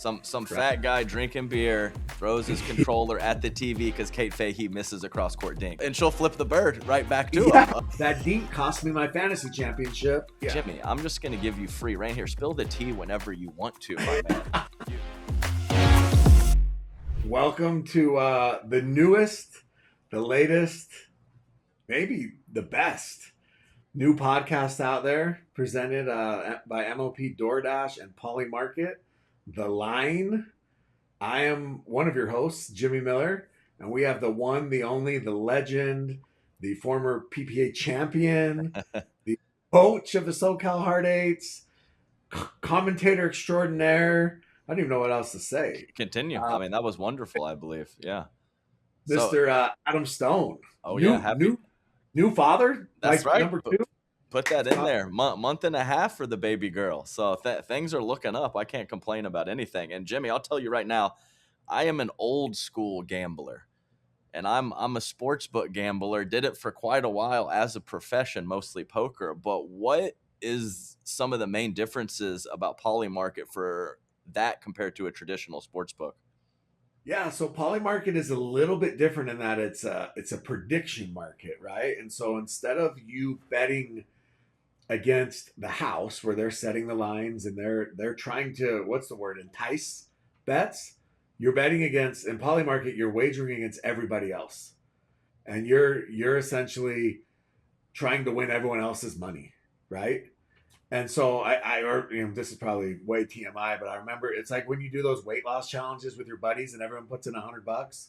Some fat guy drinking beer throws his controller at the TV because Kate Fahey misses a cross court dink, and she'll flip the bird right back to him. That dink cost me my fantasy championship. Yeah. Jimmy, I'm just gonna give you free reign here. Spill the tea whenever you want to, my man. Welcome to the newest, the latest, maybe the best new podcast out there, presented by MLP DoorDash and Polymarket. The Line. I am one of your hosts, Jimmy Miller, and we have the one, the only, the legend, the former PPA champion, the coach of the SoCal Hard Eights, commentator extraordinaire. I don't even know what else to say. Continue. I mean, that was wonderful, I believe. Yeah. Mr. Adam Stone. Oh, New father? That's right. Number 2? Put that in there. Month and a half for the baby girl. So things are looking up. I can't complain about anything. And Jimmy, I'll tell you right now, I am an old school gambler, and I'm a sportsbook gambler. Did it for quite a while as a profession, mostly poker. But what is some of the main differences about Polymarket for that compared to a traditional sportsbook? Yeah, so Polymarket is a little bit different in that it's a prediction market, right? And so instead of you betting against the house where they're setting the lines and they're trying to, entice bets, you're betting against, in Polymarket, you're wagering against everybody else. And you're essentially trying to win everyone else's money, right? And so this is probably way TMI, but I remember it's like when you do those weight loss challenges with your buddies and everyone puts in $100,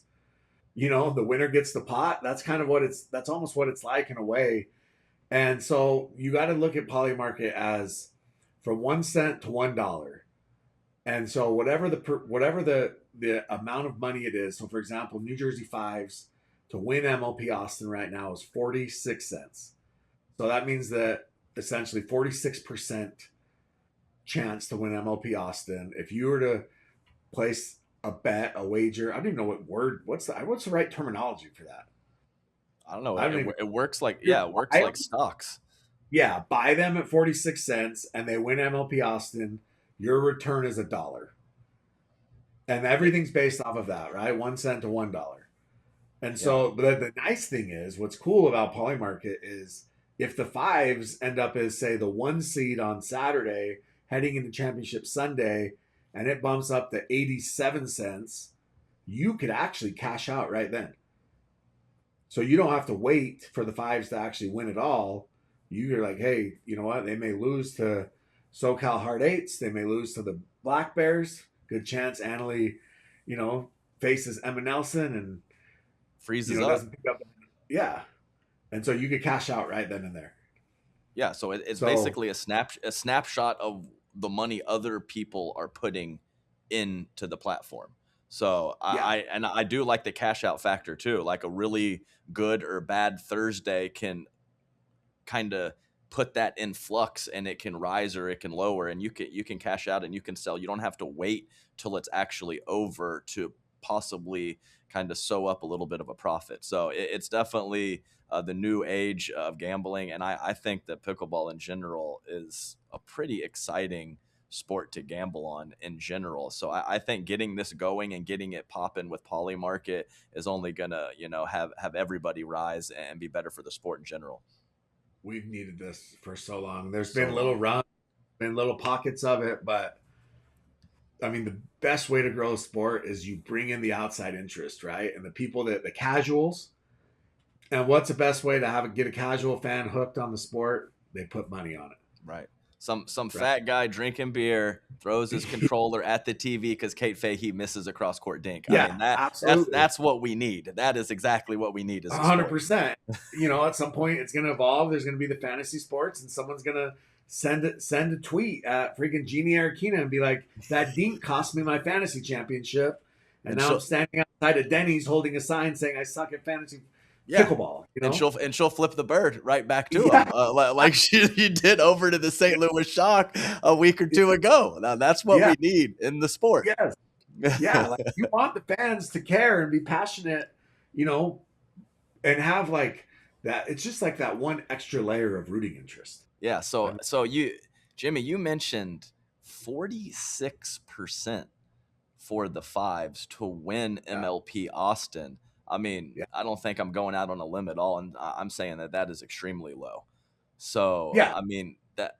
the winner gets the pot. That's kind of that's almost what it's like in a way. And so you got to look at Polymarket as from 1 cent to $1. And so whatever the amount of money it is. So for example, New Jersey Fives to win MLP Austin right now is 46 cents. So that means that essentially 46% chance to win MLP Austin. If you were to place a bet, a wager, I don't even know what's the right terminology for that? I don't know. It works like, it works like stocks. Yeah. Buy them at 46 cents and they win MLP Austin. Your return is $1. And everything's based off of that, right? 1 cent to $1. And so the nice thing is, what's cool about Polymarket is if the Fives end up as, say, the 1 seed on Saturday heading into championship Sunday, and it bumps up to 87 cents, you could actually cash out right then. So you don't have to wait for the Fives to actually win it all. You're like, hey, you know what? They may lose to SoCal Hard Eights. They may lose to the Black Bears. Good chance Annalie, faces Emma Nelson and freezes up. Doesn't pick up. Yeah. And so you could cash out right then and there. Yeah. So it's basically a snapshot of the money other people are putting into the platform. So I do like the cash out factor too. Like a really good or bad Thursday can kind of put that in flux, and it can rise or it can lower, and you can cash out and you can sell. You don't have to wait till it's actually over to possibly kind of sew up a little bit of a profit. So it's definitely the new age of gambling, and I think that pickleball in general is a pretty exciting sport to gamble on in general. So I think getting this going and getting it popping with Polymarket is only gonna have everybody rise and be better for the sport in general. We've needed this for so long. There's been little runs, been little pockets of it, but I mean, the best way to grow a sport is you bring in the outside interest, right? And the people the casuals. And what's the best way to get a casual fan hooked on the sport? They put money on it. Right. Some fat guy drinking beer throws his controller at the TV because Kate Fahey misses a cross court dink. Yeah, I mean, absolutely. That's what we need. That is exactly what we need. 100%. At some point it's going to evolve. There's going to be the fantasy sports, and someone's going to send a tweet at freaking Jeannie Arakina and be like, that dink cost me my fantasy championship. And now I'm standing outside of Denny's holding a sign saying I suck at fantasy pickleball. And she'll flip the bird right back to him, like she did over to the St. Louis Shock a week or two ago. Now that's what we need in the sport. Yes. Yeah, like you want the fans to care and be passionate, and have like that. It's just like that one extra layer of rooting interest. Yeah. So Jimmy, you mentioned 46% for the fives to win Yeah. MLP Austin. I mean, Yeah. I don't think I'm going out on a limb at all, and I'm saying that that is extremely low. So, Yeah. I mean, that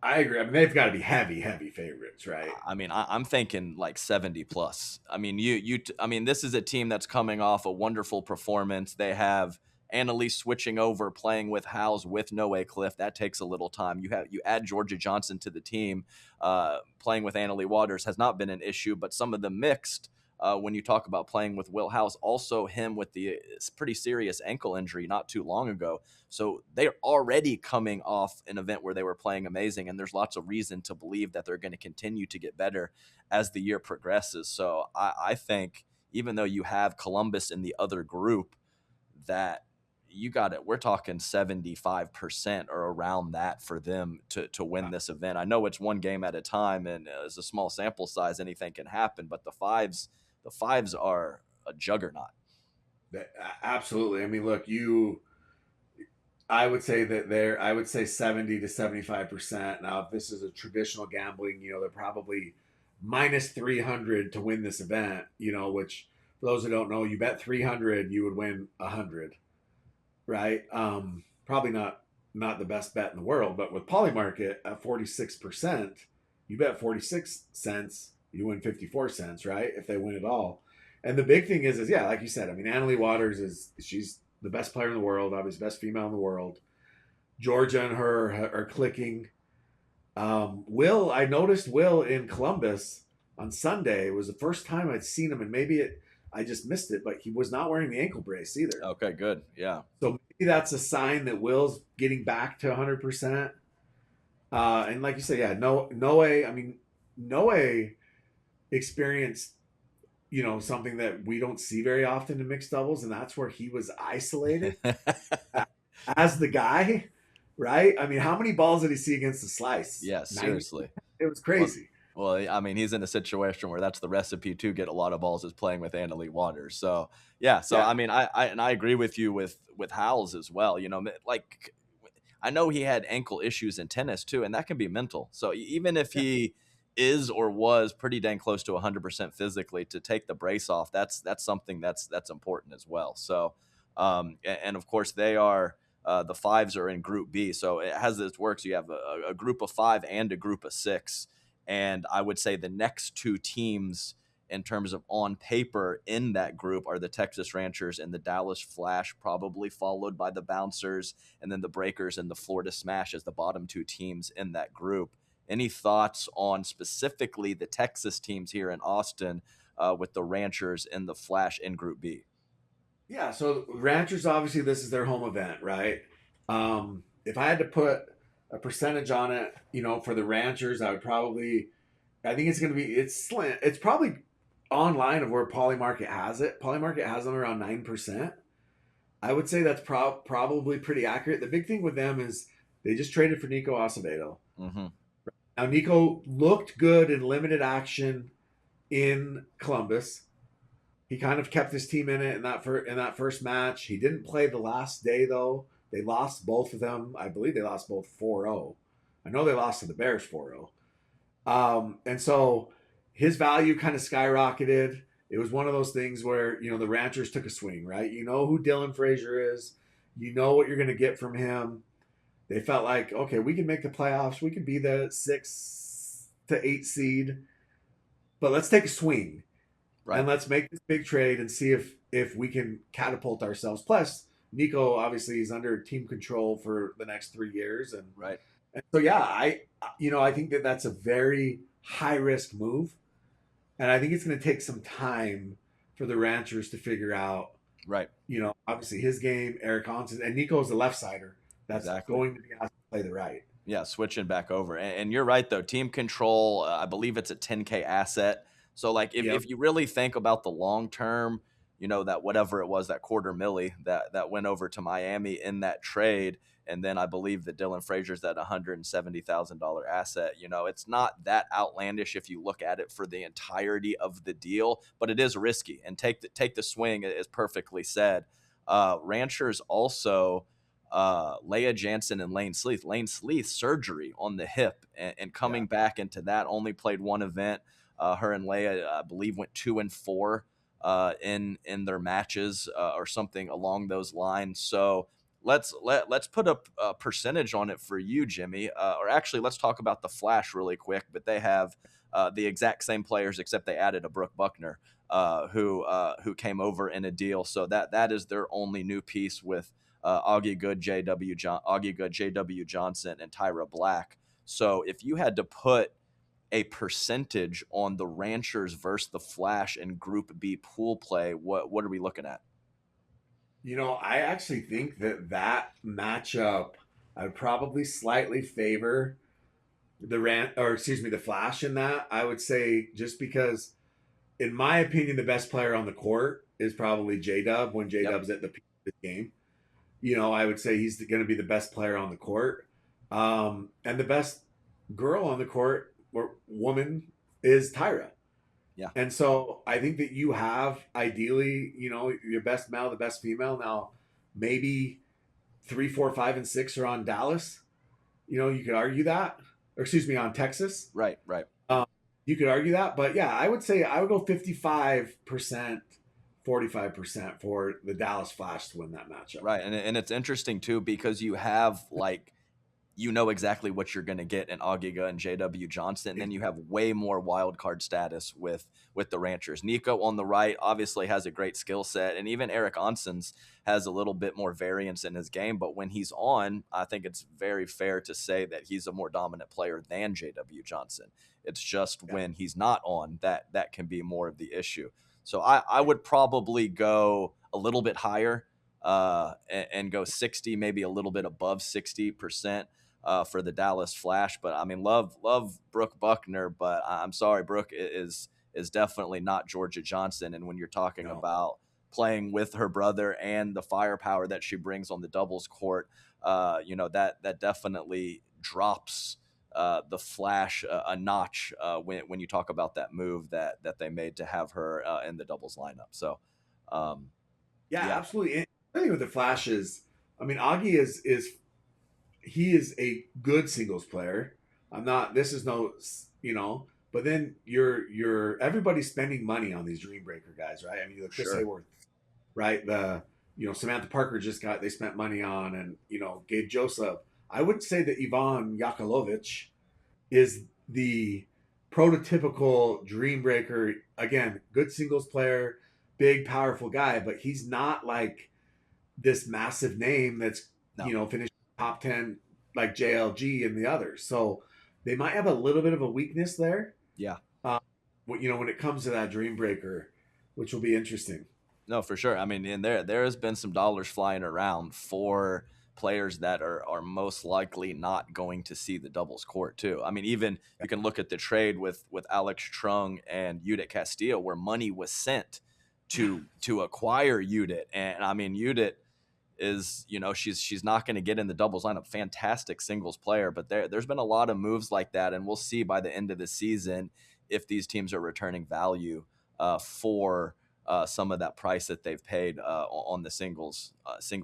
I agree. I mean, they've got to be heavy, heavy favorites, right? I'm thinking like 70 plus. I mean, I mean, this is a team that's coming off a wonderful performance. They have Annalise switching over, playing with Howes with Noe Cliff. That takes a little time. You add Georgia Johnson to the team. Playing with Annalie Waters has not been an issue, but some of the mixed. When you talk about playing with Will House, also him with the pretty serious ankle injury not too long ago. So they're already coming off an event where they were playing amazing, and there's lots of reason to believe that they're going to continue to get better as the year progresses. So I think even though you have Columbus in the other group, that you got it. We're talking 75% or around that for them to win this event. I know it's one game at a time, and as a small sample size, anything can happen. But the fives are a juggernaut. Absolutely. I mean, look, I would say that I would say 70 to 75%. Now, if this is a traditional gambling, they're probably minus 300 to win this event, which for those who don't know, you bet 300, you would win 100, right? Probably not the best bet in the world, but with Polymarket at 46%, you bet 46 cents, you win 54 cents, right? If they win it all. And the big thing is yeah, like you said, I mean, Annalie Waters she's the best player in the world, obviously best female in the world. Georgia and her are clicking. I noticed Will in Columbus on Sunday. It was the first time I'd seen him, and I just missed it, but he was not wearing the ankle brace either. Okay, good. Yeah. So maybe that's a sign that Will's getting back to 100%. And like you say, yeah, Noe. I mean, Noe experienced something that we don't see very often in mixed doubles, and that's where he was isolated as the guy, right? I mean, how many balls did he see against the slice? Yeah, 90. seriously. It was Well, crazy. well, I mean, he's in a situation where that's the recipe to get a lot of balls is playing with Annalie Waters. So yeah, so Yeah, I mean, I agree with you with Howells as well. Like I know he had ankle issues in tennis too, and that can be mental. So even if yeah, he is or was pretty dang close to 100% physically, to take the brace off, that's something that's important as well. So, and of course they are. The fives are in Group B, so it has this works. You have a group of five and a group of six, and I would say the next two teams in terms of on paper in that group are the Texas Ranchers and the Dallas Flash, probably followed by the Bouncers, and then the Breakers and the Florida Smash as the bottom two teams in that group. Any thoughts on specifically the Texas teams here in Austin with the Ranchers and the Flash in Group B? yeah. So Ranchers, obviously, this is their home event, right? If I had to put a percentage on it, for the Ranchers, I think it's going to be, it's probably online of where Polymarket has it. Polymarket has them around 9%. I would say that's probably pretty accurate. The big thing with them is they just traded for Nico Acevedo. Mm-hmm. Now, Nico looked good in limited action in Columbus. He kind of kept his team in it in that first match. He didn't play the last day though. They lost both of them. I believe they lost both 4-0. I know they lost to the Bears 4-0. And so his value kind of skyrocketed. It was one of those things where, the Ranchers took a swing, right? You know who Dylan Frazier is. You know what you're going to get from him. They felt like, okay, we can make the playoffs. We can be the 6 to 8 seed, but let's take a swing Right. and let's make this big trade and see if we can catapult ourselves. Plus, Nico obviously is under team control for the next 3 years, Right. and so yeah, I think that that's a very high risk move, and I think it's going to take some time for the Ranchers to figure out. Right. Obviously his game, Eric Hansen, and Nico's the left sider that's Exactly. going to be asked to play the right. Yeah, switching back over. And you're right, though. Team control, I believe it's a 10K asset. So, like, Yep. if you really think about the long term, that whatever it was, that quarter milli that went over to Miami in that trade. And then I believe that Dylan Frazier's that $170,000 asset. It's not that outlandish if you look at it for the entirety of the deal, but it is risky. And take the swing is perfectly said. Ranchers also Leah Jansen and Lane Sleeth. Lane Sleeth surgery on the hip and coming back into that, only played one event. Her and Leah, I believe, went 2-4 in their matches or something along those lines. So let's put a percentage on it for you, Jimmy. Or actually, let's talk about the Flash really quick. But they have the exact same players, except they added a Brooke Buckner, who came over in a deal. So that is their only new piece with Augie Good, J.W. Johnson, and Tyra Black. So if you had to put a percentage on the Ranchers versus the Flash in Group B pool play, what are we looking at? I actually think that matchup, I would probably slightly favor the Flash in that. I would say just because, in my opinion, the best player on the court is probably J Dub when J Dub's at the peak of the game. I would say he's going to be the best player on the court. And the best girl on the court or woman is Tyra. Yeah. And so I think that you have ideally, your best male, the best female. Now, maybe 3, 4, 5, and 6 are on Dallas. You could argue that, or excuse me, on Texas. Right, right. You could argue that, but yeah, I would say I would go 55%, 45% for the Dallas Flash to win that matchup. Right, and it's interesting too because you have exactly what you're going to get in Augiga and J.W. Johnson. And then you have way more wild card status with the Ranchers. Nico on the right obviously has a great skill set, and even Eric Onsens has a little bit more variance in his game. But when he's on, I think it's very fair to say that he's a more dominant player than J.W. Johnson. It's just when he's not on that can be more of the issue. So I would probably go a little bit higher and go 60, maybe a little bit above 60%. For the Dallas Flash. But I mean, love Brooke Buckner, but I'm sorry, Brooke is definitely not Georgia Johnson. And when you're talking about playing with her brother and the firepower that she brings on the doubles court, that definitely drops the Flash a notch when you talk about that move that they made to have her in the doubles lineup. So, yeah, absolutely. And I think with the Flash is, I mean, Augie is he is a good singles player. I'm not. This is no, But then you're everybody's spending money on these Dream Breaker guys, right? I mean, look, Chris Hayworth, right? Samantha Parker they spent money on, and Gabe Joseph. I would say that Ivan Yakolovich is the prototypical Dream Breaker. Again, good singles player, big, powerful guy, but he's not like this massive name that's finished top 10 like JLG and the others. So they might have a little bit of a weakness there. Yeah. When it comes to that Dream Breaker, which will be interesting. No, for sure. I mean, and there has been some dollars flying around for players that are most likely not going to see the doubles court too. I mean, even you can look at the trade with Alex Trung and Judith Castillo, where money was sent to acquire Judith. And I mean, Judith is, she's not going to get in the doubles lineup. Fantastic singles player, but there's been a lot of moves like that, and we'll see by the end of the season if these teams are returning value for some of that price that they've paid on the single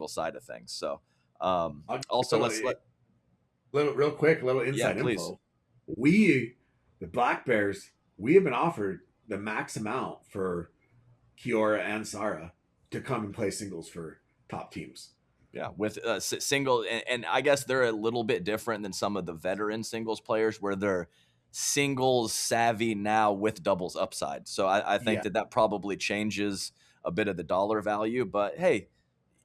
side of things. So also real quick, a little inside info. We, the Black Bears, we have been offered the max amount for Kiora and Sarah to come and play singles for top teams. Yeah, with single, and I guess they're a little bit different than some of the veteran singles players where they're singles savvy now with doubles upside. So I think that probably changes a bit of the dollar value. But hey,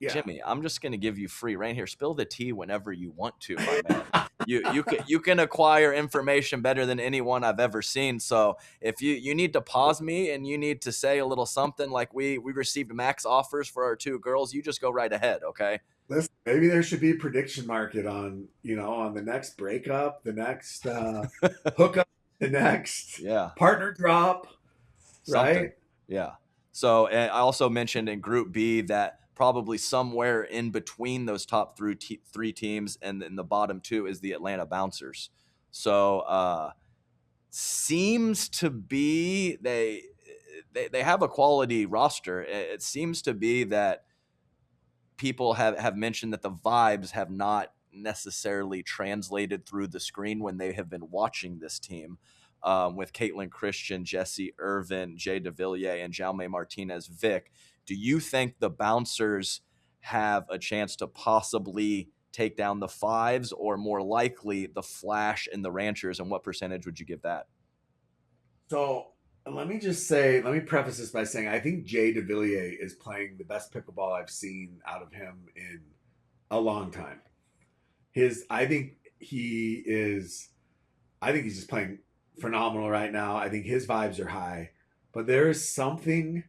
Jimmy, I'm just going to give you free reign here. Spill the tea whenever you want to, my man. You can acquire information better than anyone I've ever seen. So if you need to pause me and you need to say a little something like we received max offers for our two girls, you just go right ahead, okay? Listen, maybe there should be a prediction market on the next breakup, the next hookup, the next partner drop, something. Right? Yeah. So I also mentioned in Group B that probably somewhere in between those top three teams and then the bottom two is the Atlanta Bouncers. So seems to be they have a quality roster. It seems to be that people have mentioned that the vibes have not necessarily translated through the screen when they have been watching this team, with Caitlin Christian, Jesse Irvin, Jay DeVilliers, and Jaume Martinez Vic. Do you think the bouncers have a chance to possibly take down the fives, or more likely the Flash and the Ranchers? And what percentage would you give that? So let me preface this by saying I think Jay DeVilliers is playing the best pickleball I've seen out of him in a long time. I think he is, I think he's just playing phenomenal right now. I think his vibes are high, but there is something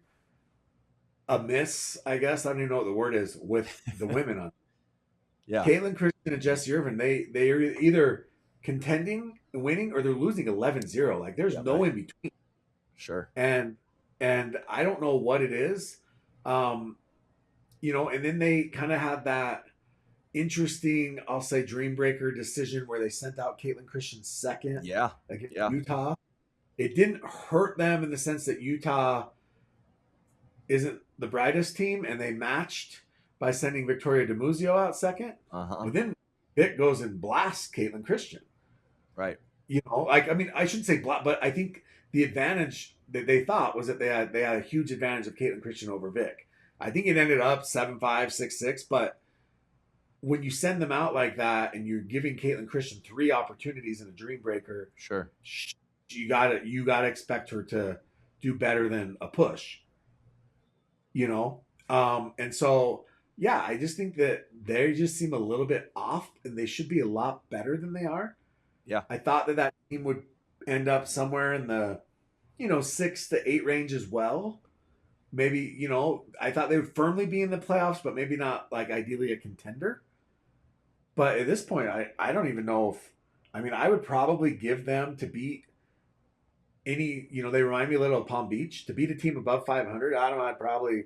amiss, I guess. I don't even know what the word is with the women on. Yeah. Caitlin Christian and Jesse Irvin, they are either contending and winning or they're losing 11-0. Like there's no in between. Sure. And I don't know what it is. And then they kind of had that interesting, I'll say, dream breaker decision where they sent out Caitlin Christian second against Utah. It didn't hurt them in the sense that Utah isn't the brightest team, and they matched by sending Victoria DiMuzio out second. But then Vic goes and blasts Caitlin Christian. Right. I shouldn't say blast, but I think the advantage that they thought was that they had a huge advantage of Caitlin Christian over Vic. I think it ended up 7-5, 6-6, but when you send them out like that and you're giving Caitlin Christian 3 opportunities in a dream breaker, sure, you gotta expect her to do better than a push. And so I just think that they just seem a little bit off, and they should be a lot better than they are. Yeah, I thought that team would end up somewhere in the 6 to 8 range as well. Maybe I thought they would firmly be in the playoffs, but maybe not like ideally a contender. But at this point, I don't even know if, I would probably give them to beat any, they remind me a little of Palm Beach. To beat a team above 500, I'd probably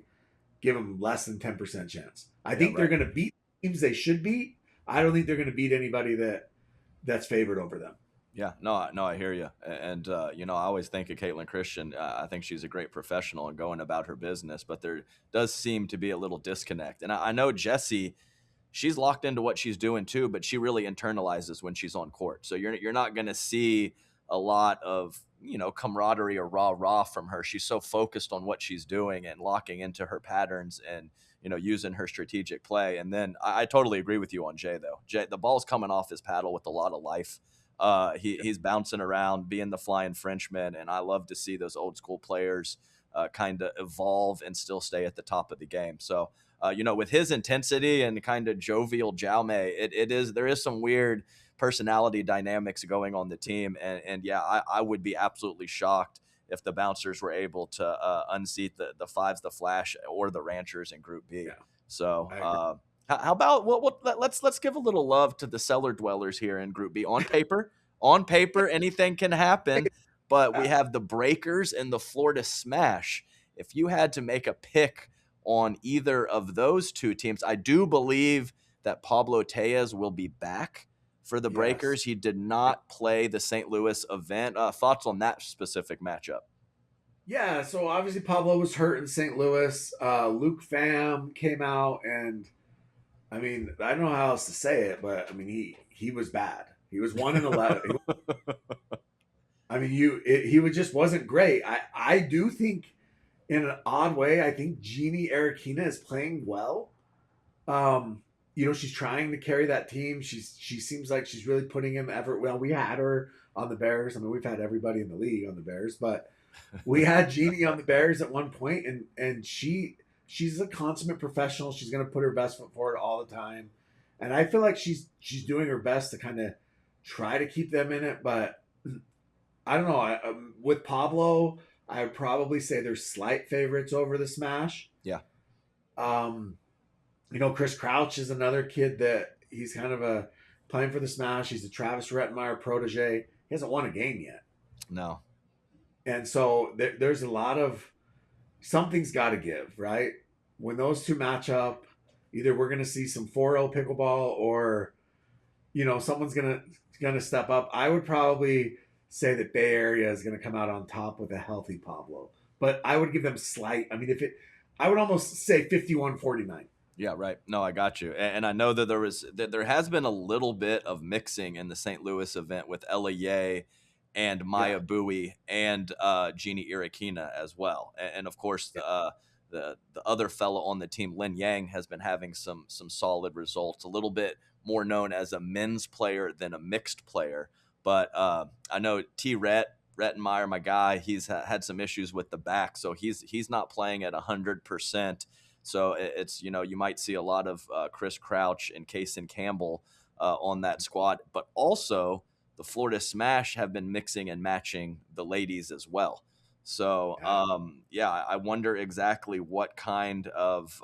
give them less than 10% chance. I think they're going to beat teams they should beat. I don't think they're going to beat anybody that's favored over them. Yeah, no, I hear you. And, I always think of Caitlin Christian. I think she's a great professional and going about her business, but there does seem to be a little disconnect. And I know Jessie, she's locked into what she's doing too, but she really internalizes when she's on court. So you're not going to see a lot of, camaraderie or rah-rah from her. She's so focused on what she's doing and locking into her patterns and, using her strategic play. And then I totally agree with you on Jay, though. Jay, the ball's coming off his paddle with a lot of life. He's bouncing around, being the flying Frenchman, and I love to see those old school players kind of evolve and still stay at the top of the game. So, with his intensity and kind of jovial Jaume, there is some weird personality dynamics going on the team, and I would be absolutely shocked if the bouncers were able to unseat the fives, the Flash, or the Ranchers in Group B. Yeah. So. How about let's give a little love to the cellar dwellers here in Group B. On paper, anything can happen, but we have the Breakers and the Florida Smash. If you had to make a pick on either of those two teams, I do believe that Pablo Tejas will be back for the Breakers. He did not play the St. Louis event. Thoughts on that specific matchup? Yeah, so obviously Pablo was hurt in St. Louis. Luke Pham came out and I don't know how else to say it, but he was bad. He was 1-11. He just wasn't great. I do think, in an odd way, I think Jeannie Arekina is playing well. She's trying to carry that team. She seems like she's really putting in effort. Well, we had her on the Bears. We've had everybody in the league on the Bears, but we had Jeannie on the Bears at one point, and she's a consummate professional. She's going to put her best foot forward all the time. And I feel like she's doing her best to kind of try to keep them in it. But I don't know. With Pablo, I would probably say they're slight favorites over the Smash. Yeah. Chris Crouch is another kid that he's kind of playing for the Smash. He's a Travis Rettenmeyer protege. He hasn't won a game yet. No. And so there's a lot of, something's got to give, right? When those two match up, either we're going to see some 4-0 pickleball or, someone's going to step up. I would probably say that Bay Area is going to come out on top with a healthy Pablo. But I would give them slight. I would almost say 51-49. Yeah, right. No, I got you. And I know that there has been a little bit of mixing in the St. Louis event with Ella Ye and Yeah. Maya Bowie and Jeannie Irakina as well. And of course Yeah. the other fellow on the team, Lin Yang, has been having some solid results. A little bit more known as a men's player than a mixed player. But I know T. Rettenmeyer, my guy, he's had some issues with the back, so he's not playing at 100%. So it's, you might see a lot of Chris Crouch and Kaysen Campbell on that squad, but also the Florida Smash have been mixing and matching the ladies as well. So Yeah. yeah, I wonder exactly what kind of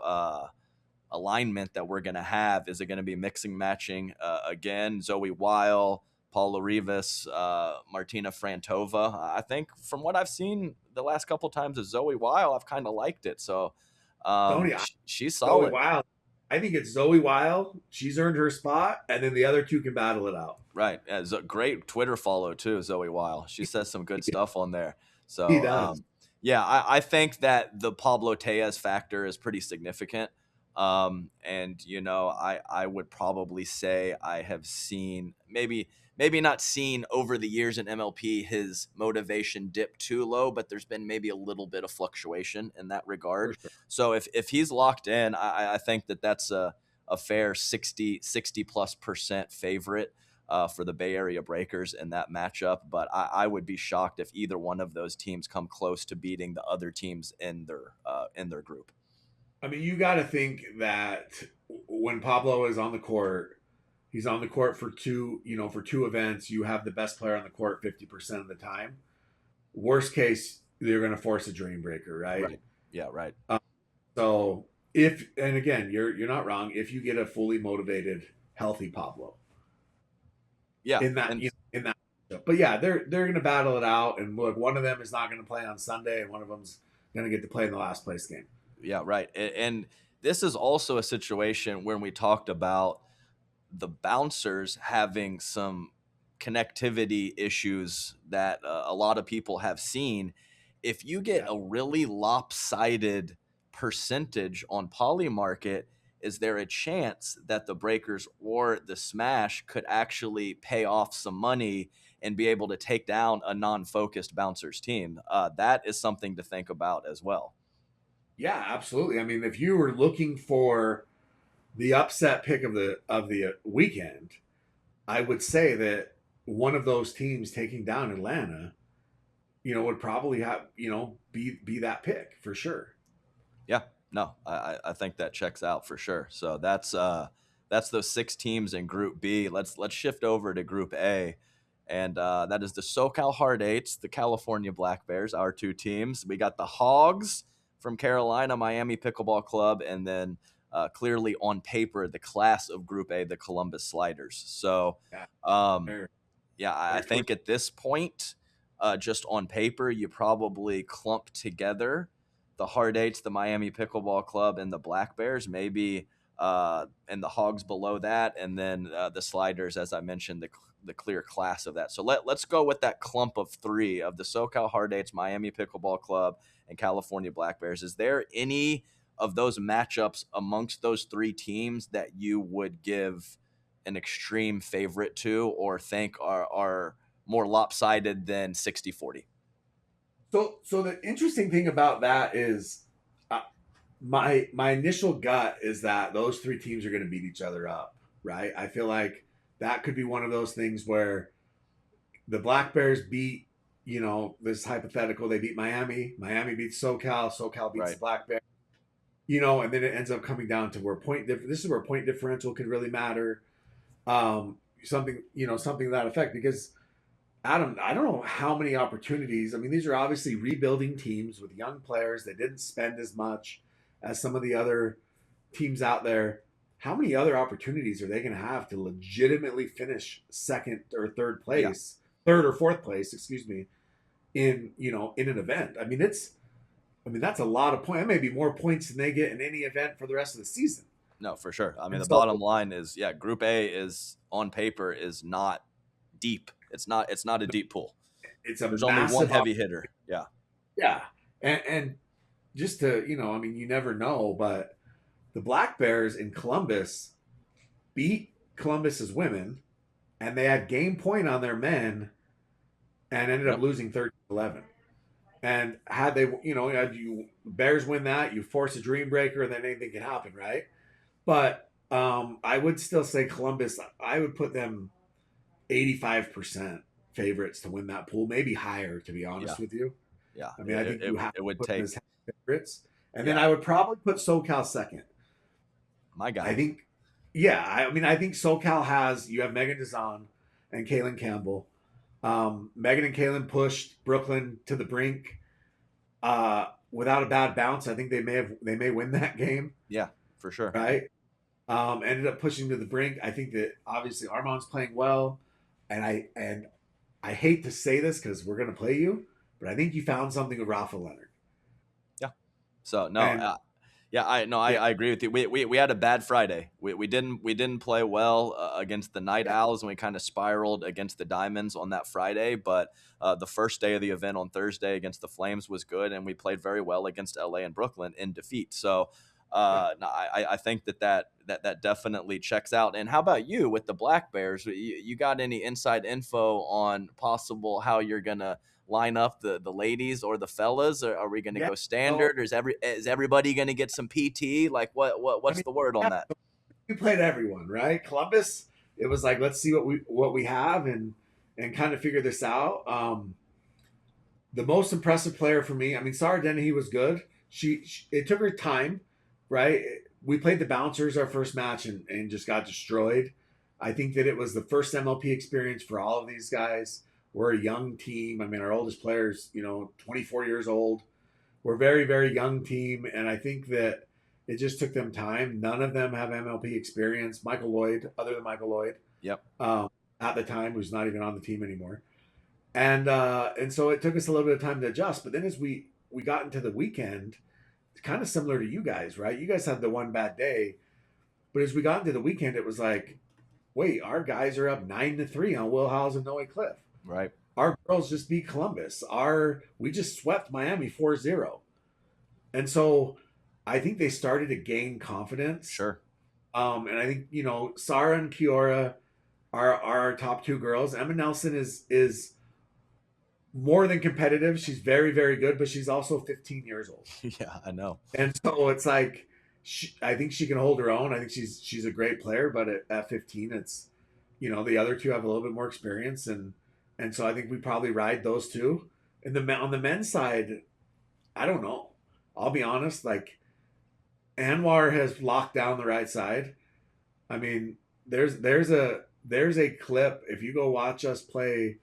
alignment that we're going to have. Is it going to be mixing matching again? Zoe Weil, Paula Rivas, Martina Frantova. I think from what I've seen the last couple times of Zoe Weil, I've kind of liked it. So Tony, she's Zoe solid. Wild. I think it's Zoe Wild. She's earned her spot, and then the other two can battle it out. Right. Yeah, great Twitter follow too, Zoe Weil. She says some good stuff on there. He So does. yeah, I think that the Pablo Tejas factor is pretty significant. And I would probably say I have seen, maybe not seen over the years in MLP his motivation dip too low, but there's been maybe a little bit of fluctuation in that For regard. sure. So if he's locked in, I think that's a fair 60 plus percent favorite for the Bay Area Breakers in that matchup. But I would be shocked if either one of those teams come close to beating the other teams in their group. I mean, you got to think that when Pablo is on the court, he's on the court for for two events. You have the best player on the court 50% of the time. Worst case, they're going to force a drain breaker, right? Right. Yeah. Right. So if and again, you're not wrong. If you get a fully motivated, healthy Pablo Yeah. in that And in that, but yeah, they're going to battle it out. And look, one of them is not going to play on Sunday, and one of them's going to get to play in the last place game. yeah. Right. And this is also a situation when we talked about the bouncers having some connectivity issues that a lot of people have seen. If you get Yeah. a really lopsided percentage on Polymarket, is there a chance that the Breakers or the Smash could actually pay off some money and be able to take down a non-focused bouncers team? That is something to think about as well. Yeah, absolutely. I mean, if you were looking for the upset pick of the weekend, I would say that one of those teams taking down Atlanta, would probably have, be that pick for sure. Yeah, no, I think that checks out for sure. So that's those six teams in Group B. Let's shift over to Group A, and that is the SoCal Hard Eights, the California Black Bears, our two teams. We got the Hogs from Carolina, Miami Pickleball Club, and then clearly on paper the class of Group A, the Columbus Sliders. So Yeah, um, very, yeah, I very close. think at this point, just on paper, you probably clump together the Hard Eights, the Miami Pickleball Club, and the Black Bears, maybe, and the Hogs below that, and then the Sliders, as I mentioned, the clear class of that. So let's go with that clump of three of the SoCal Hard Eights, Miami Pickleball Club, and California Black Bears. Is there any of those matchups amongst those three teams that you would give an extreme favorite to or think are more lopsided than 60-40? So the interesting thing about that is, my initial gut is that those three teams are going to beat each other up, right? I feel like that could be one of those things where the Black Bears beat, this hypothetical, they beat Miami, Miami beats SoCal, SoCal beats Right. the Black Bears, and then it ends up coming down to where this is where point differential could really matter. Something to that effect, because Adam, I don't know how many opportunities. I mean, these are obviously rebuilding teams with young players that didn't spend as much as some of the other teams out there. How many other opportunities are they going to have to legitimately finish second or Yeah. third or fourth place, excuse me, in an event? That's a lot of points. That may be more points than they get in any event for the rest of the season. No, for sure. I mean, And the so bottom line is, yeah, Group A is on paper is not deep. It's not a deep pool. it's a There's only one massive, heavy hitter. Yeah. yeah, and just to, you never know, but The Black Bears in Columbus beat Columbus's women, and they had game point on their men and ended up Yep. losing 13-11. And had they, had you Bears win that, you force a dream breaker, and then anything can happen, right? But I would still say Columbus. I would put them 85% favorites to win that pool, maybe higher, to be Yeah. honest with you. Yeah. I mean, I think you have It to would put them take, as favorites. And then yeah, I would probably put SoCal second. my I guy. think, yeah, I mean, I think SoCal has, you have Megan Dazan and Kaylin Campbell. Megan and Kaylin pushed Brooklyn to the brink without a bad bounce. I think they may win that game, Yeah, for sure. right? Ended up pushing to the brink. I think that obviously Armand's playing well, and I hate to say this because we're gonna play you, but I think you found something with Rafa Leonard. Yeah. So no, And yeah, yeah, I agree with you. We had a bad Friday. We didn't play well against the Night yeah, Owls, and we kind of spiraled against the Diamonds on that Friday. But the first day of the event on Thursday against the Flames was good, and we played very well against LA and Brooklyn in defeat. So yeah. no, I think that definitely checks out. And how about you with the Black Bears? You got any inside info on possible how you're gonna line up the ladies or the fellas? Or are we going to Yeah. go So standard? Or is everybody going to get some PT? Like I what's mean, the word on yeah, that? we played everyone, right? Columbus. It was like let's see what we have and kind of figure this out. The most impressive player for me, I mean, Sarah Dennehy was good. She it took her time, right? We played the Bouncers our first match and just got destroyed. I think that it was the first MLP experience for all of these guys. We're a young team. I mean, our oldest players, 24 years old. We're a very, very young team, and I think that it just took them time. None of them have MLP experience. Michael Lloyd, other than Michael Lloyd, Yep. um, at the time, who's not even on the team anymore, and so it took us a little bit of time to adjust. But then as we got into the weekend, it's kind of similar to you guys, right? You guys had the one bad day, but as we got into the weekend, it was like, wait, our guys are up 9-3 on Will Howes and Noe Cliff. Right. Our girls just beat Columbus. We just swept Miami 4-0. And so I think they started to gain confidence. Sure. And I think, Sarah and Kiora are our top two girls. Emma Nelson is more than competitive. She's very, very good, but she's also 15 years old. Yeah, I know. And so it's like I think she can hold her own. I think she's a great player, but at 15, it's the other two have a little bit more experience, and so I think we probably ride those two. And on the men's side, I don't know. I'll be honest. Like Anwar has locked down the right side. I mean, there's a clip if you go watch us play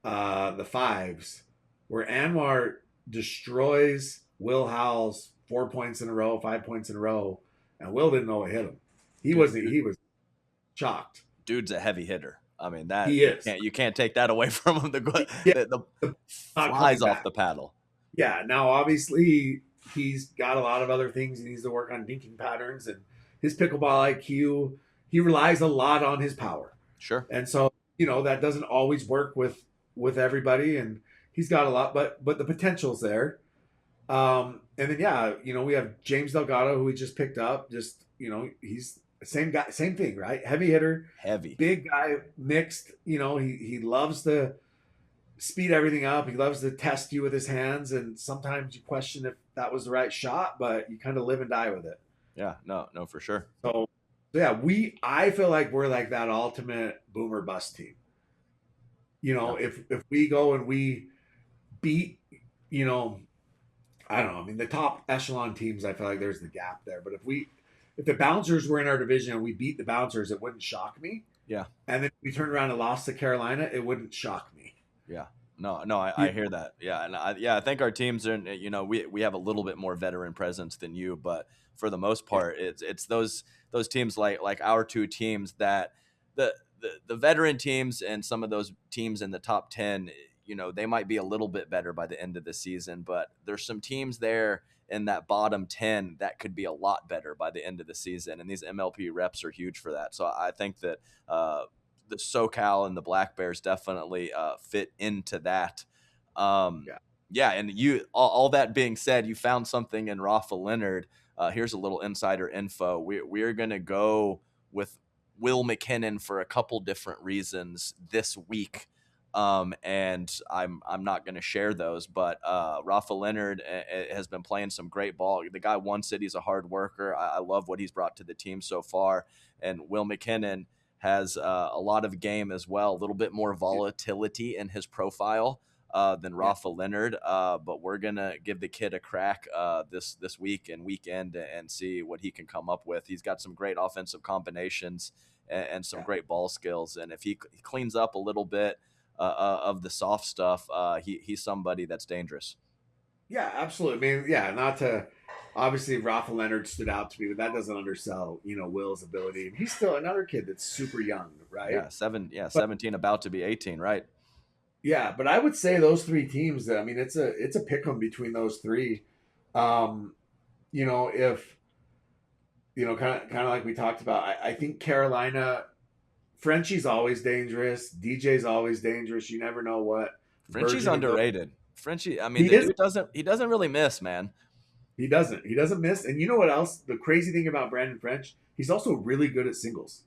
the fives where Anwar destroys Will Howells 4 points in a row, 5 points in a row, and Will didn't know what hit him. He was shocked. Dude's a heavy hitter. I mean that He is. you can't take that away from him. Yeah, The not flies coming off back. the paddle. Yeah. Now, obviously, he's got a lot of other things he needs to work on dinking patterns and his pickleball IQ. He relies a lot on his power, Sure. and so that doesn't always work with everybody. And he's got a lot, but the potential's there. And then yeah, we have James Delgado who we just picked up. Just he's the same guy, same thing, right? Heavy hitter, Heavy. big guy, mixed. He loves to speed everything up. He loves to test you with his hands, and sometimes you question if that was the right shot, but you kind of live and die with it. Yeah. No, for sure. So yeah, I feel like we're like that ultimate boomer bust team. Yeah. If we go and we beat, you know, I don't know. I mean, the top echelon teams, I feel like there's the gap there. But if the Bouncers were in our division and we beat the Bouncers, it wouldn't shock me. Yeah. And then we turned around and lost to Carolina, it wouldn't shock me. Yeah. No, I hear that. Yeah, and I think our teams are, we have a little bit more veteran presence than you, but for the most part, it's those teams like our two teams that the veteran teams and some of those teams in the top 10, they might be a little bit better by the end of the season, but there's some teams there in that bottom 10 that could be a lot better by the end of the season, and these MLP reps are huge for that. So I think that the SoCal and the Black Bears definitely fit into that. Yeah. Yeah, and all that being said, you found something in Rafa Leonard. Here's a little insider info. We're gonna go with Will McKinnon for a couple different reasons this week, and I'm not gonna share those. But Rafa Leonard has been playing some great ball. The guy won city's a hard worker. I love what he's brought to the team so far, and Will McKinnon has a lot of game as well, a little bit more volatility in his profile than Yeah, Rafa Leonard. But we're gonna give the kid a crack this week and weekend and see what he can come up with. He's got some great offensive combinations and some yeah, great ball skills. And if he cleans up a little bit of the soft stuff, he's somebody that's dangerous. yeah, absolutely. I mean, yeah, not to obviously Rafa Leonard stood out to me, but that doesn't undersell, Will's ability. And he's still another kid that's super young, right? Yeah, But 17, about to be 18, right? yeah, but I would say those three teams. I mean, it's a pick 'em between those three. Um, if kind of like we talked about, I think Carolina, Frenchie's always dangerous. DJ's always dangerous. You never know what Frenchie's version of those underrated. Frenchie, I mean, he the is. dude doesn't really miss, man. He doesn't. He doesn't miss. And you know what else? The crazy thing about Brandon French, he's also really good at singles.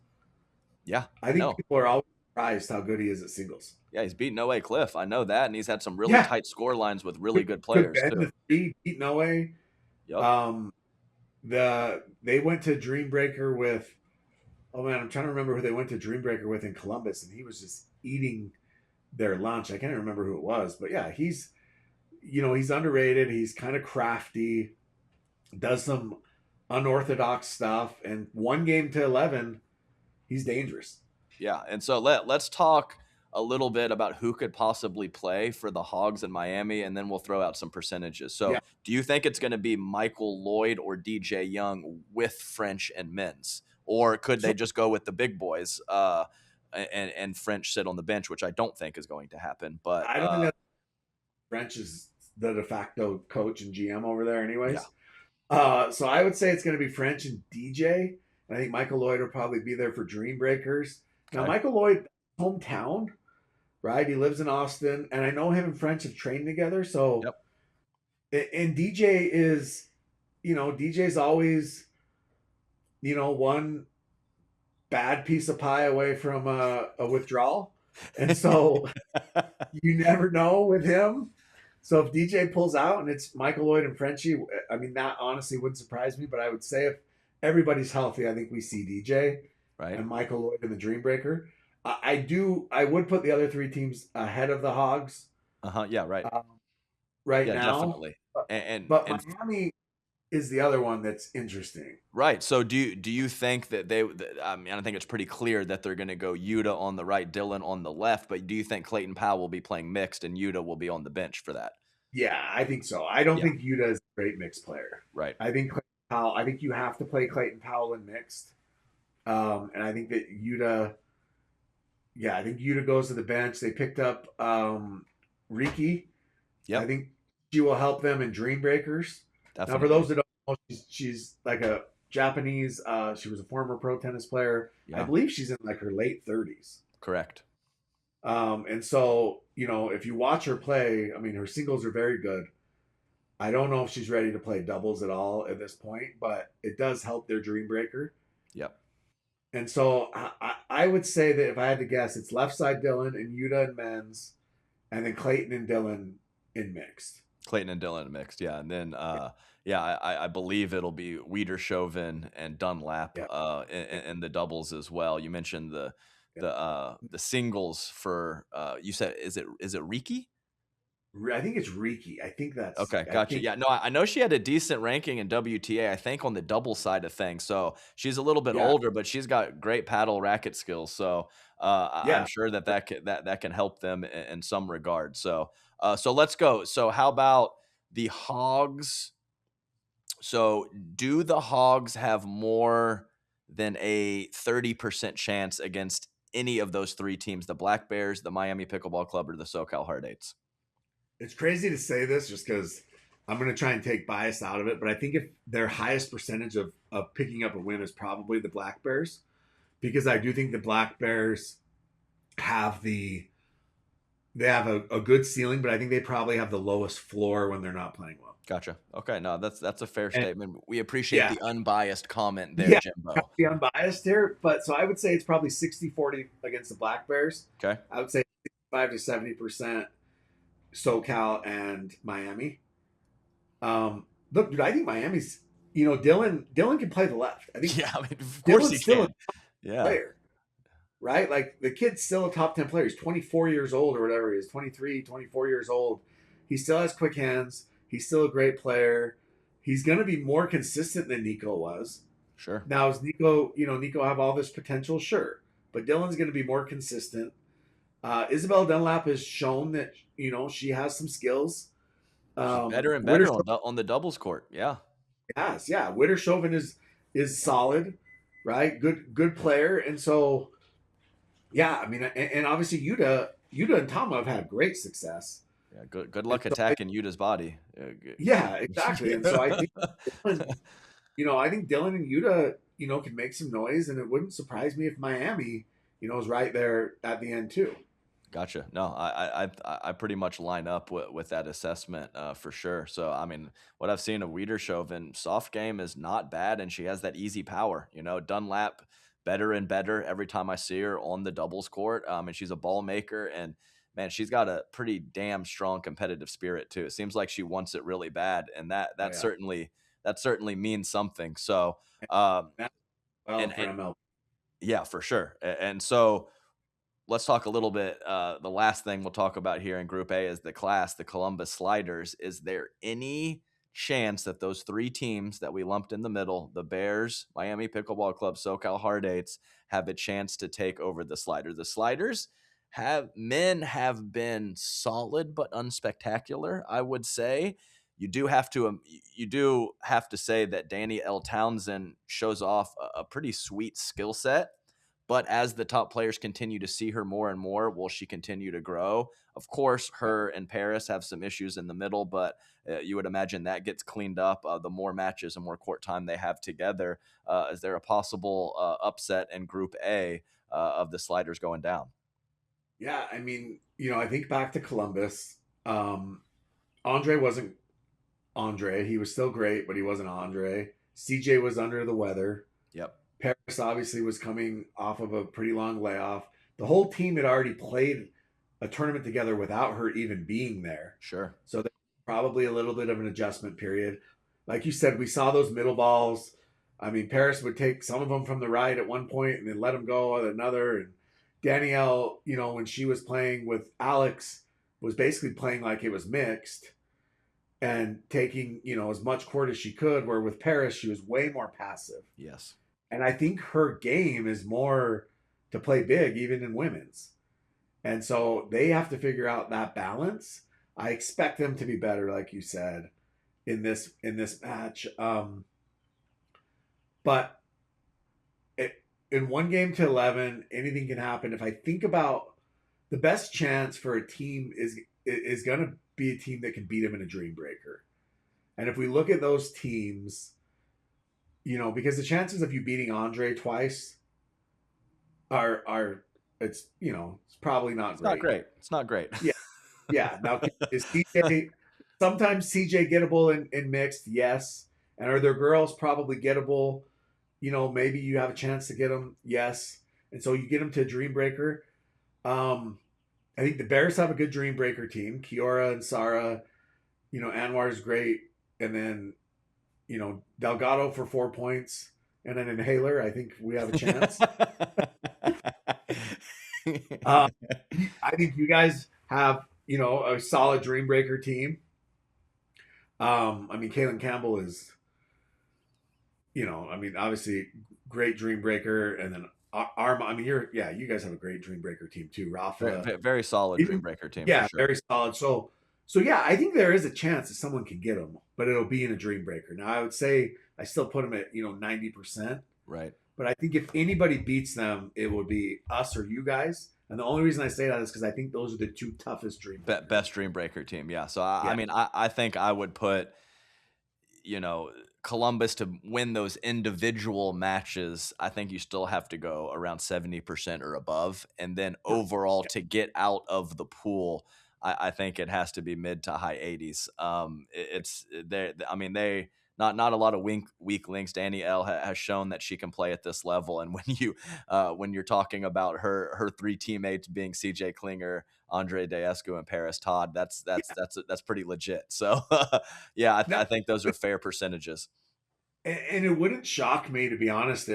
Yeah, I I think know. people are always surprised how good he is at singles. Yeah, he's beat Noe Cliff. I know that, and he's had some really Yeah, tight score lines with really good could players bend too. the three, beat Noe. Yep. Um, they went to Dreambreaker with. Oh man, I'm trying to remember who they went to Dreambreaker with in Columbus, and he was just eating their lunch. I can't remember who it was, but yeah, he's underrated. He's kind of crafty, does some unorthodox stuff, and 1 game to 11, he's dangerous. Yeah, and so let's talk a little bit about who could possibly play for the Hogs in Miami, and then we'll throw out some percentages. Yeah. So, do you think it's going to be Michael Lloyd or DJ Young with French and Men's, or could So they just go with the big boys and French sit on the bench, which I don't think is going to happen. But I don't think that French is the de facto coach and GM over there, yeah, anyways. So I would say it's going to be French and DJ. And I think Michael Lloyd will probably be there for Dream Breakers. Now, okay, Michael Lloyd, hometown, right? He lives in Austin, and I know him and French have trained together. So, yep, and DJ is, DJ's always, one bad piece of pie away from a withdrawal. And so you never know with him. So if DJ pulls out and it's Michael Lloyd and Frenchie, I mean, that honestly wouldn't surprise me. But I would say if everybody's healthy, I think we see DJ right, and Michael Lloyd in the Dreambreaker. I would put the other three teams ahead of the Hogs yeah, right, um, right yeah, now. definitely, But, and but Miami is the other one that's interesting. right. So do you think that I mean, I think it's pretty clear that they're going to go Yuta on the right, Dylan on the left. But do you think Clayton Powell will be playing mixed and Yuta will be on the bench for that? Yeah, I think so. I don't Yeah, think Yuta is a great mixed player. right. I think Clayton Powell. I think you have to play Clayton Powell in mixed. And I think that Yuta, yeah, I think Yuta goes to the bench. They picked up Riki. I Yep, think she will help them in Dream Breakers. Now, for definitely. those that don't know, she's like a Japanese. She was a former pro tennis player. I Yeah, believe she's in like her late 30s. correct. And so, if you watch her play, I mean, her singles are very good. I don't know if she's ready to play doubles at all at this point, but it does help their Dream Breaker. Yep. And so I would say that if I had to guess, it's left side Dylan and Yuta and men's, and then Clayton and Dylan in mixed. Clayton and Dylan mixed, yeah, and then yeah, I believe it'll be Weider, Chauvin, and Dunlap Yeah, yeah, in the doubles as well. You mentioned yeah. the singles for you said is it Riki? I think it's Riki. Okay, I gotcha. think, Yeah, no, I know she had a decent ranking in WTA. I think on the double side of things. So she's a little bit yeah, older, but she's got great paddle racket skills. So I'm yeah. sure that can help them in some regard. So so let's go. So how about the Hogs? So do the Hogs have more than a 30% chance against any of those three teams: the Black Bears, the Miami Pickleball Club, or the SoCal Hard Eights? It's crazy to say this just because I'm going to try and take bias out of it, but I think if their highest percentage of picking up a win is probably the Black Bears, because I do think the Black Bears have the they have a good ceiling, but I think they probably have the lowest floor when they're not playing well. Gotcha. Okay, no, that's a fair And statement. We appreciate yeah, the unbiased comment there, yeah, Jimbo. be unbiased here, but so I would say it's probably 60-40 against the Black Bears. Okay. I would say 65 to 70% SoCal and Miami. Look, dude, I think Miami's, Dylan can play the left. I think Yeah, I mean, of course Dylan's he still a can. Yeah. player, right? Like the kid's still a top 10 player. He's 24 years old or whatever he is, 23, 24 years old. He still has quick hands. He's still a great player. He's going to be more consistent than Nico was. Sure. Now, is Nico have all this potential? Sure. But Dylan's going to be more consistent. Isabel Dunlap has shown that, she has some skills. She's better and Witter better on the doubles court. Yeah. has, yeah. Witter Chauvin is solid, right? Good player. And so, yeah, I mean, and obviously Yuta and Tama have had great success. Yeah. Good And luck so attacking Yuta's body. yeah, exactly. And so I think I think Dylan and Yuta, can make some noise, and it wouldn't surprise me if Miami, is right there at the end too. Gotcha. No, I pretty much line up with that assessment for sure. So I mean, what I've seen of Wiedershoven, soft game is not bad, and she has that easy power. Dunlap better and better every time I see her on the doubles court. And she's a ball maker, and man, she's got a pretty damn strong competitive spirit too. It seems like she wants it really bad, and that Oh that yeah, certainly that certainly means something. So, that's well and for MLP. yeah, for sure. And so let's talk a little bit. The last thing we'll talk about here in Group A is the class, the Columbus Sliders. Is there any chance that those three teams that we lumped in the middle, the Bears, Miami Pickleball Club, SoCal Hard Eights, have a chance to take over the Sliders? The Sliders have been solid but unspectacular, I would say. You do have to say that Danny L. Townsend shows off a pretty sweet skill set, but as the top players continue to see her more and more, will she continue to grow? Of course, her and Paris have some issues in the middle, but you would imagine that gets cleaned up the more matches and more court time they have together. Is there a possible upset in Group A of the Sliders going down? Yeah, I mean, I think back to Columbus. Um, Andre wasn't Andre. He was still great, but he wasn't Andre. CJ was under the weather. Yep, Paris obviously was coming off of a pretty long layoff. The whole team had already played a tournament together without her even being there. sure. So there's probably a little bit of an adjustment period. Like you said, we saw those middle balls. I mean, Paris would take some of them from the right at one point and then let them go at another. And Danielle, when she was playing with Alex, was basically playing like it was mixed and taking, as much court as she could, where with Paris, she was way more passive. Yes. And I think her game is more to play big, even in women's. And so they have to figure out that balance. I expect them to be better, like you said, in this match. But in one game to 11, anything can happen. If I think about the best chance for a team is going to be a team that can beat them in a dream breaker. And if we look at those teams, because the chances of you beating Andre twice are it's probably not It's great. not great. It's not great. Yeah, yeah. Now is CJ sometimes CJ gettable in mixed? Yes. And are there girls probably gettable? Maybe you have a chance to get them. Yes. And so you get them to a dream breaker. I think the Bears have a good dream breaker team. Kiora and Sarah. Anwar is great, and then Delgado for 4 points, and an inhaler. I think we have a chance. uh, I think you guys have a solid dream breaker team. I mean, Kaylin Campbell is, obviously great dream breaker, and then Arma. I mean, you guys have a great dream breaker team too. Rafa, Very solid even, Dream Breaker team for yeah, sure. very solid. So yeah, I think there is a chance that someone can get them, but it'll be in a dream breaker. Now, I would say I still put them at 90%, Right. but I think if anybody beats them, it would be us or you guys. And the only reason I say that is because I think those are the two toughest dream Best Dream Breaker team. Yeah. So I Yeah. mean, I think I would put, you know, Columbus to win those individual matches, I think you still have to go around 70% or above. And then overall, to get out of the pool, I think it has to be mid to high 80s. It's they, I mean, they not a lot of weak links. Danny L has shown that she can play at this level. And when you're talking about her three teammates being CJ Klinger, Andre Deescu, and Paris Todd, that's pretty legit. So yeah, I think those are fair percentages. And it wouldn't shock me, to be honest,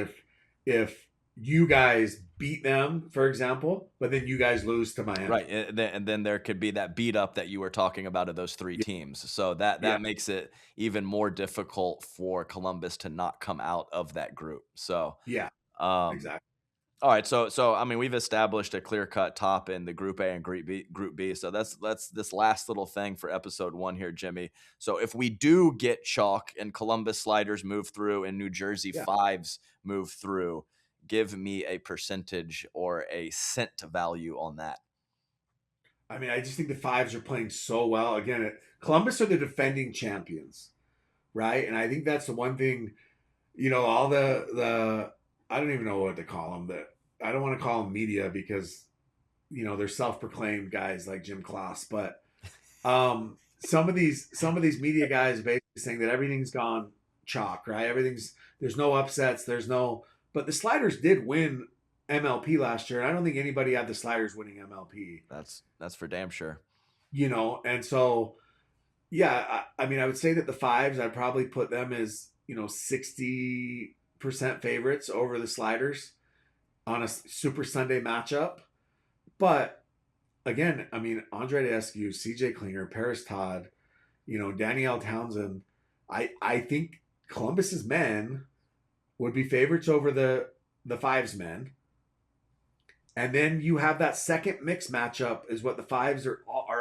if you guys beat them, for example, but then you guys lose to Miami. Right, and then there could be that beat up that you were talking about of those three Yeah, teams. So that yeah, makes it even more difficult for Columbus to not come out of that group. So, yeah, um, exactly. all right, so I mean, we've established a clear cut top in the Group A and Group B. Group B. So that's this last little thing for episode 1 here, Jimmy. So if we do get chalk and Columbus sliders move through and New Jersey Yeah. fives move through, give me a percentage or a cent value on that. I mean, I just think the fives are playing so well. Again, Columbus are the defending champions, right? And I think that's the one thing. All the I don't even know what to call them. That I don't want to call them media because they're self-proclaimed guys like Jim Kloss, but some of these media guys basically saying that everything's gone chalk, right? There's no upsets, but the Sliders did win MLP last year, and I don't think anybody had the Sliders winning MLP. That's for damn sure. And so yeah, I mean, I would say that the fives, I'd probably put them as 60% favorites over the Sliders on a Super Sunday matchup. But again, I mean, Andre Deescu, CJ Klinger, Paris Todd, Danielle Townsend. I think Columbus's men would be favorites over the fives men. And then you have that second mix matchup is what the fives are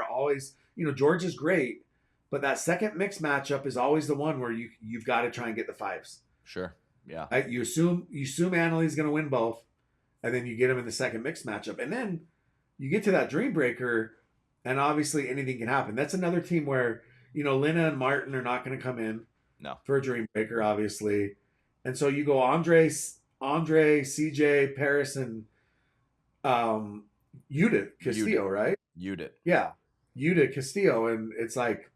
always. George is great, but that second mix matchup is always the one where you've got to try and get the fives. Sure. Yeah. You assume Annalie's going to win both, and then you get them in the second mix matchup, and then you get to that Dream Breaker, and obviously anything can happen. That's another team where Lina and Martin are not going to come in for a Dream Breaker, obviously, and so you go Andre, CJ, Paris, and Judith Castillo, right? Judith. Yeah, Judith Castillo, and it's like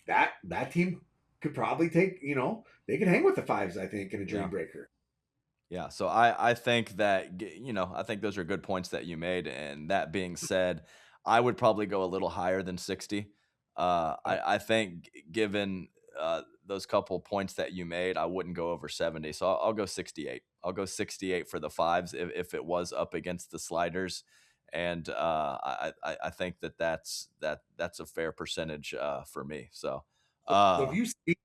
that team could probably take, they could hang with the fives, I think, in a Dream Breaker. Yeah, so I think that, I think those are good points that you made. And that being said, I would probably go a little higher than 60. I think given those couple points that you made, I wouldn't go over 70. So I'll go 68. I'll go 68 for the fives if it was up against the sliders. And I think that's a fair percentage for me. So. So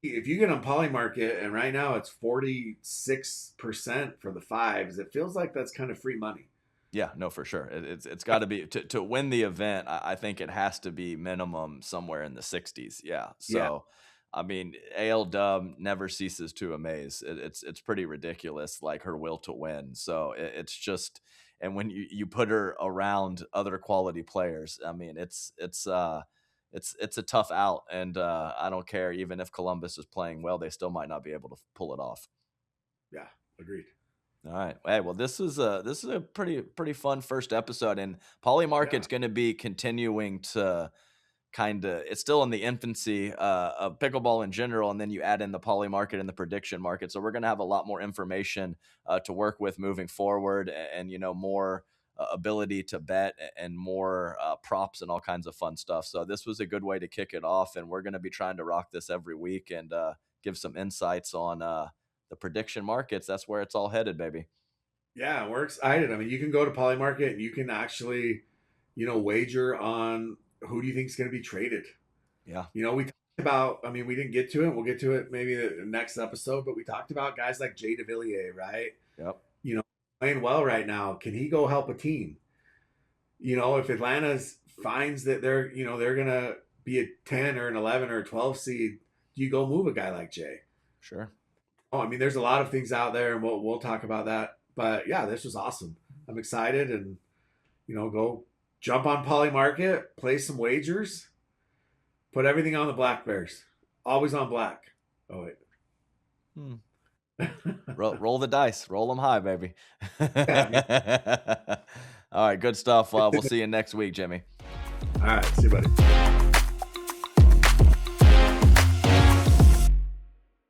if you get on Polymarket and right now it's 46% for the fives, it feels like that's kind of free money. Yeah, no, for sure. It's got to be to win the event. I think it has to be minimum somewhere in the 60s. Yeah. So, I mean, AL Dub never ceases to amaze. It's pretty ridiculous, like her will to win. So it's just, and when you put her around other quality players, I mean, it's a tough out, and I don't care. Even if Columbus is playing well, they still might not be able to pull it off. Yeah, agreed. All right. Hey, well, this is a pretty fun first episode, and Polymarket's going to be continuing to it's still in the infancy of pickleball in general, and then you add in the Polymarket and the prediction market. So we're going to have a lot more information to work with moving forward, and more ability to bet and more props and all kinds of fun stuff. So this was a good way to kick it off, and we're going to be trying to rock this every week and give some insights on the prediction markets. That's where it's all headed, baby. Yeah, we're excited. I mean, you can go to Polymarket and you can actually, wager on who do you think is going to be traded. Yeah. We talked about, I mean, we didn't get to it. We'll get to it maybe the next episode, but we talked about guys like Jay DeVilliers, right? Yep. Playing well right now. Can he go help a team? If Atlanta finds that they're going to be a 10 or an 11 or a 12 seed, do you go move a guy like Jay? Sure. Oh, I mean, there's a lot of things out there, and we'll talk about that. But yeah, this was awesome. I'm excited, and go jump on Polymarket, play some wagers, put everything on the Black Bears. Always on black. Oh wait. Roll the dice. Roll them high, baby. Yeah. All right, good stuff. We'll see you next week, Jimmy. All right, see you, buddy.